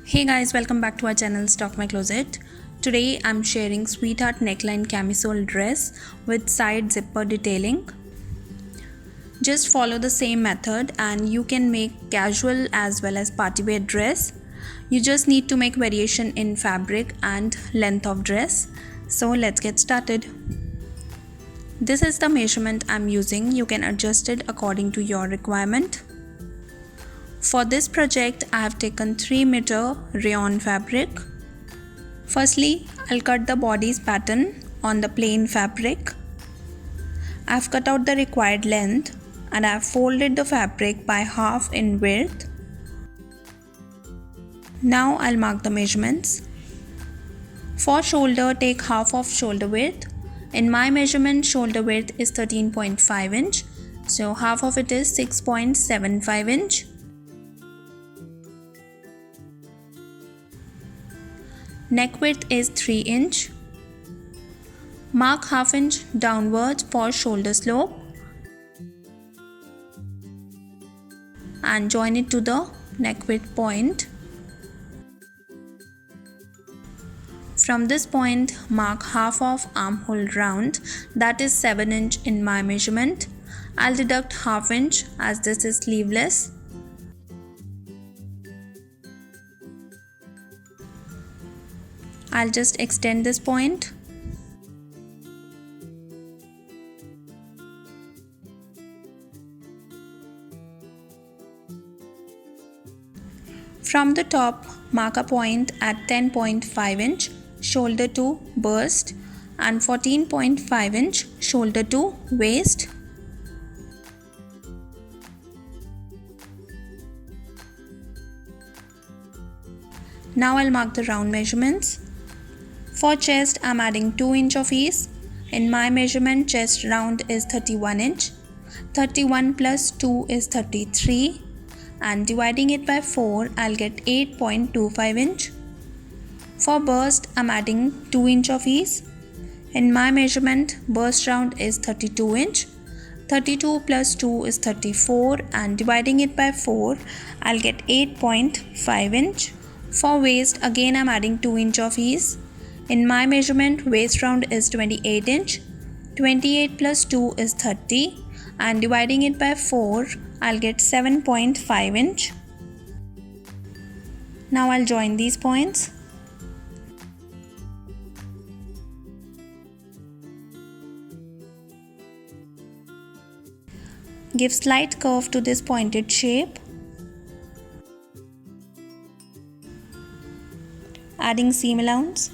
Hey guys, welcome back to our channel Stalk My Closet. Today I'm sharing sweetheart neckline camisole dress with side zipper detailing. Just follow the same method and you can make casual as well as party wear dress. You just need to make variation in fabric and length of dress. So let's get started. This is the measurement I'm using. You can adjust it according to your requirement. For this project, I have taken 3 meter rayon fabric. Firstly, I'll cut the body's pattern on the plain fabric. I've cut out the required length and I've folded the fabric by half in width. Now I'll mark the measurements. For shoulder, take half of shoulder width. In my measurement, shoulder width is 13.5 inch, so half of it is 6.75 inch. Neck width is 3 inch. Mark half inch downwards for shoulder slope and join it to the neck width point. From this point, mark half of armhole round, that is 7 inch in my measurement. I'll deduct half inch as this is sleeveless. I'll just extend this point. From the top, mark a point at 10.5 inch shoulder to bust and 14.5 inch shoulder to waist. Now I'll mark the round measurements. For chest, I'm adding 2 inch of ease. In my measurement, chest round is 31 inch. 31 plus 2 is 33 and dividing it by 4, I'll get 8.25 inch. For bust, I'm adding 2 inch of ease. In my measurement, bust round is 32 inch. 32 plus 2 is 34 and dividing it by 4, I'll get 8.5 inch. For waist, again I'm adding 2 inch of ease. In my measurement, waist round is 28 inch. 28 plus 2 is 30 and dividing it by 4, I'll get 7.5 inch. Now I'll join these points. Give slight curve to this pointed shape. Adding seam allowance.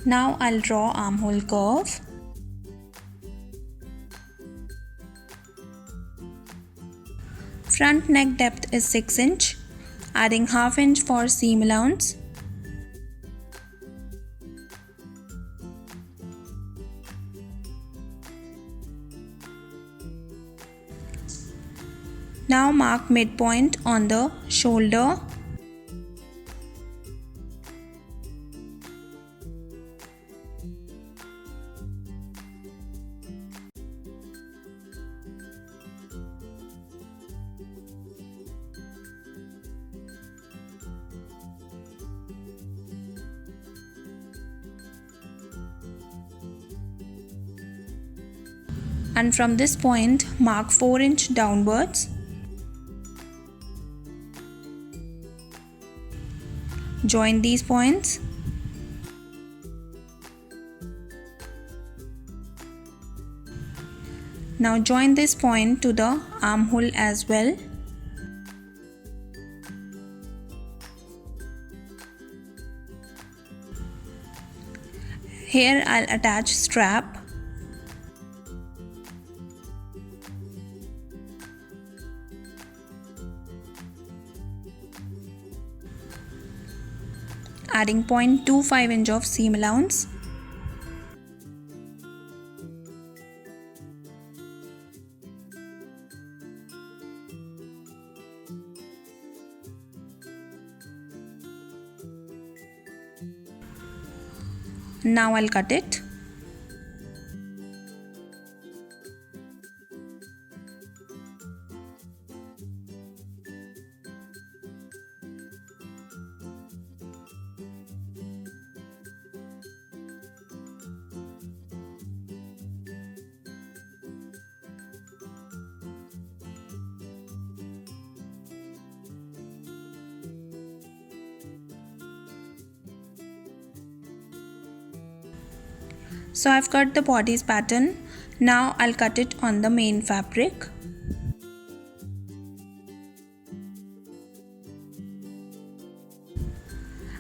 Now I'll draw armhole curve. Front neck depth is 6 inch. Adding half inch for seam allowance. Now mark midpoint on the shoulder. And from this point, mark 4 inch downwards. Join these points. Now join this point to the armhole as well. Here I'll attach strap. Adding 0.25 inch of seam allowance. Now I'll cut it. So I've cut the body's pattern. Now I'll cut it on the main fabric.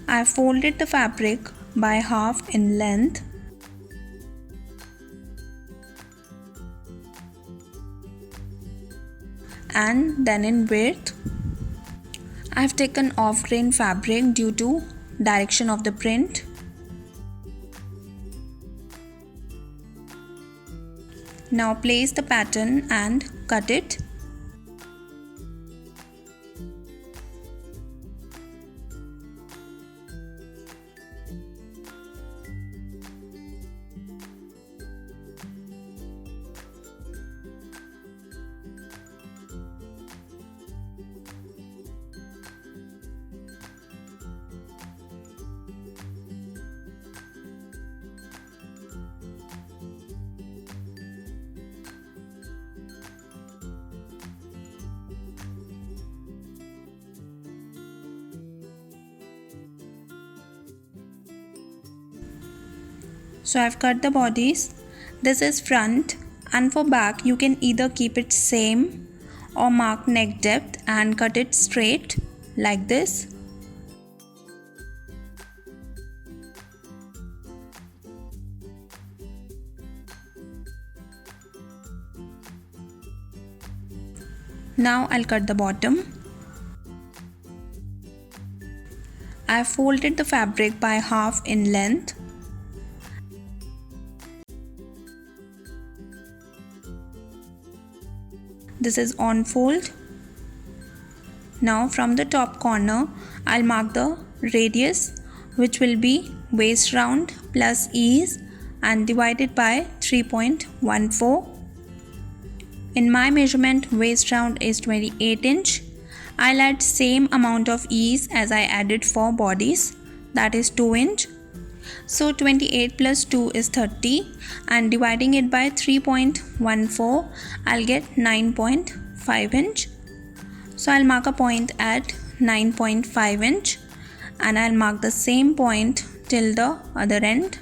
I've folded the fabric by half in length. And then in width. I've taken off-grain fabric due to direction of the print. Now place the pattern and cut it. So I've cut the bodies. This is front, and for back you can either keep it same or mark neck depth and cut it straight like this. Now I'll cut the bottom. I've folded the fabric by half in length. This is on fold. Now from the top corner, I'll mark the radius, which will be waist round plus ease and divided by 3.14. In my measurement, waist round is 28 inch. I'll add same amount of ease as I added for bodies, that is 2 inch. So 28 plus 2 is 30, and dividing it by 3.14, I'll get 9.5 inch. So I'll mark a point at 9.5 inch and I'll mark the same point till the other end.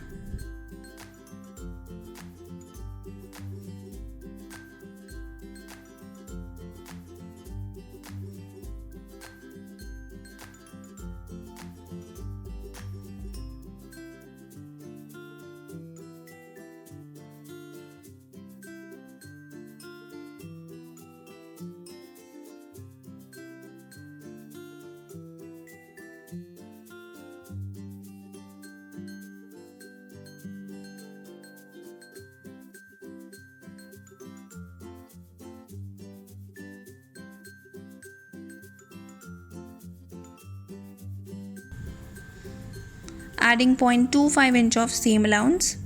Adding 0.25 inch of seam allowance.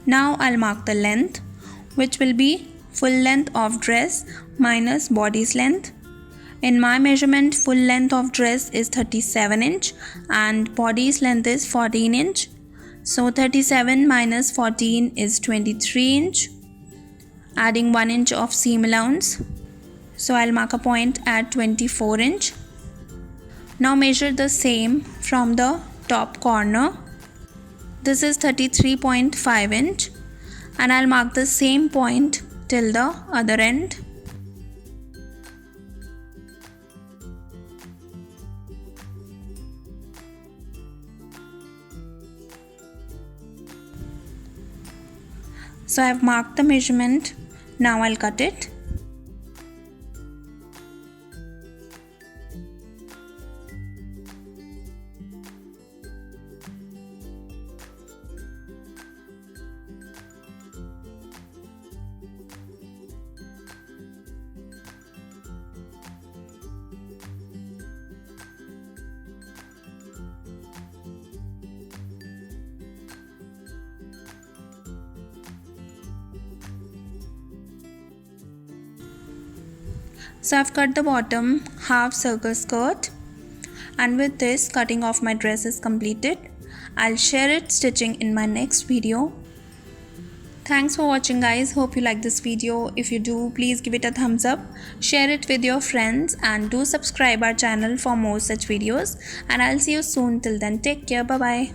Now I'll mark the length, which will be full length of dress minus body's length. In my measurement, full length of dress is 37 inch and body's length is 14 inch. So 37 minus 14 is 23 inch. Adding 1 inch of seam allowance. So I'll mark a point at 24 inch. Now measure the same from the top corner. This is 33.5 inch and I'll mark the same point till the other end. So I've marked the measurement. Now I'll cut it. So I've cut the bottom half circle skirt, and with this cutting of my dress is completed. I'll share it stitching in my next video. Thanks for watching guys. Hope you like this video. If you do, please give it a thumbs up, share it with your friends and do subscribe our channel for more such videos, and I'll see you soon. Till then, take care. Bye bye.